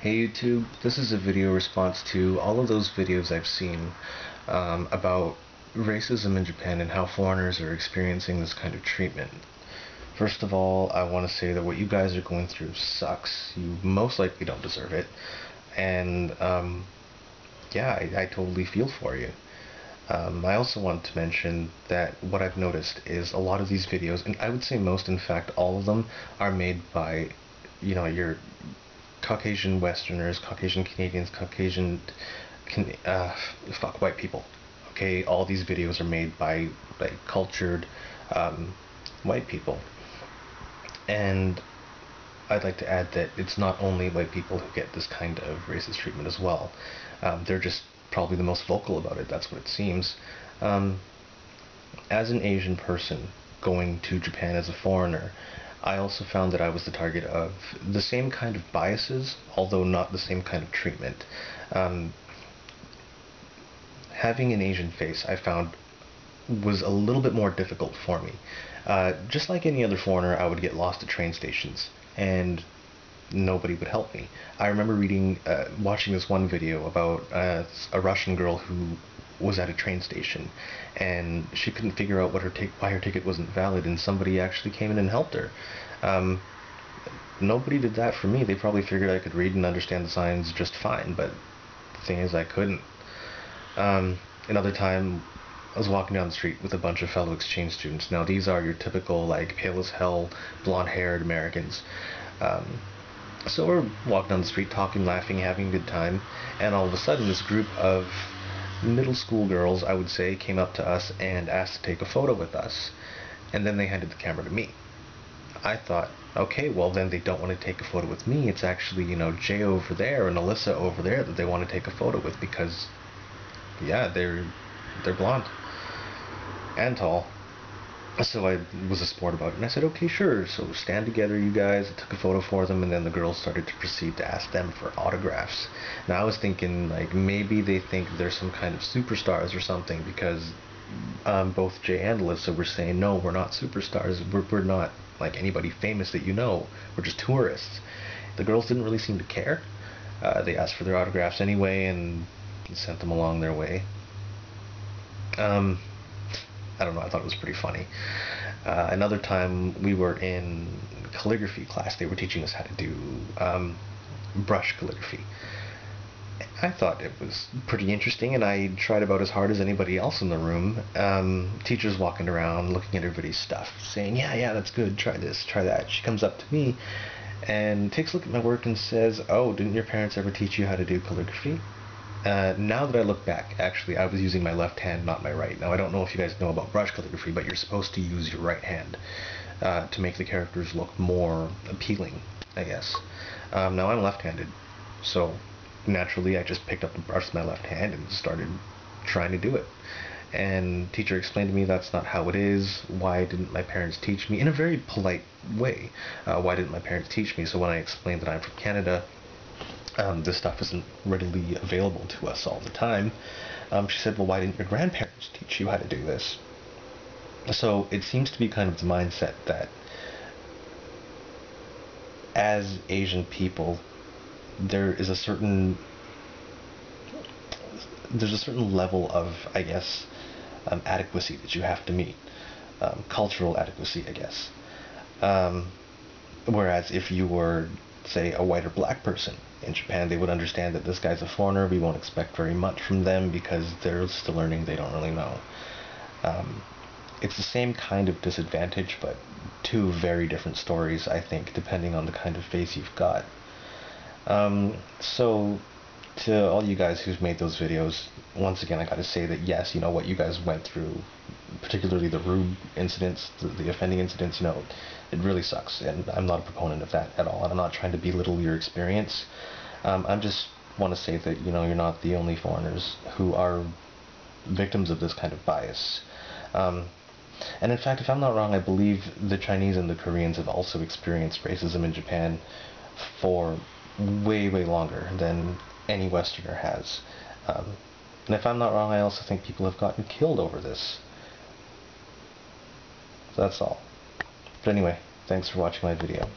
Hey YouTube, this is a video response to all of those videos I've seen about racism in Japan and how foreigners are experiencing this kind of treatment. First of all, I want to say that what you guys are going through sucks. You most likely don't deserve it. And yeah, I totally feel for you. I also want to mention that what I've noticed is a lot of these videos, and I would say most, in fact, all of them, are made by, your Caucasian Westerners, Caucasian Canadians, fuck white people. Okay, all these videos are made by like cultured white people, and I'd like to add that it's not only white people who get this kind of racist treatment as well. They're just probably the most vocal about it. That's what it seems. Um, as an Asian person going to Japan as a foreigner, I also found that I was the target of the same kind of biases, although not the same kind of treatment. Um, Having an Asian face, I found, was a little bit more difficult for me. Just like any other foreigner, I would get lost at train stations, and nobody would help me. I remember watching this one video about a Russian girl who was at a train station, and she couldn't figure out why her ticket wasn't valid, and somebody actually came in and helped her. Um, Nobody did that for me. They probably figured I could read and understand the signs just fine, but the thing is, I couldn't. Another time, I was walking down the street with a bunch of fellow exchange students. Now, these are your typical, like, pale as hell, blonde-haired Americans. Um, so we're walking down the street, talking, laughing, having a good time, and all of a sudden, this group of middle school girls, I would say, came up to us and asked to take a photo with us. And then they handed the camera to me. I thought, okay, well then they don't want to take a photo with me. It's actually, Jay over there and Alyssa over there that they want to take a photo with because, yeah, they're blonde and tall. So I was a sport about it, and I said, okay, sure. So stand together, you guys. I took a photo for them, and then the girls started to proceed to ask them for autographs. Now I was thinking, like, maybe they think they're some kind of superstars or something because both Jay and Alyssa were saying, no, we're not superstars. We're not like anybody famous that you know. We're just tourists. The girls didn't really seem to care. They asked for their autographs anyway and sent them along their way. I don't know, I thought it was pretty funny. Another time we were in calligraphy class. They were teaching us how to do brush calligraphy. I thought it was pretty interesting, and I tried about as hard as anybody else in the room. Teacher's walking around looking at everybody's stuff, saying, yeah, that's good, try this, try that. She comes up to me and takes a look at my work and says, oh, didn't your parents ever teach you how to do calligraphy? Now that I look back, actually, I was using my left hand, not my right. Now, I don't know if you guys know about brush calligraphy, but you're supposed to use your right hand to make the characters look more appealing, I guess. Now, I'm left-handed, so naturally I just picked up the brush with my left hand and started trying to do it. And teacher explained to me that's not how it is. Why didn't my parents teach me? In a very polite way. Why didn't my parents teach me? So when I explained that I'm from Canada, this stuff isn't readily available to us all the time. She said, well, why didn't your grandparents teach you how to do this? So it seems to be kind of the mindset that as Asian people, there's a certain level of, I guess, adequacy that you have to meet. Cultural adequacy, I guess. Whereas if you were, say, a white or black person in Japan, they would understand that this guy's a foreigner. We won't expect very much from them because they're still learning. They don't really know. It's the same kind of disadvantage, but two very different stories, I think, depending on the kind of face you've got. So, to all you guys who've made those videos, once again, I gotta say that yes, what you guys went through, particularly the rude incidents, the offending incidents, it really sucks, and I'm not a proponent of that at all, and I'm not trying to belittle your experience. I just want to say that, you're not the only foreigners who are victims of this kind of bias. And in fact, if I'm not wrong, I believe the Chinese and the Koreans have also experienced racism in Japan for way, way longer than any Westerner has. And if I'm not wrong, I also think people have gotten killed over this. So that's all. But anyway, thanks for watching my video.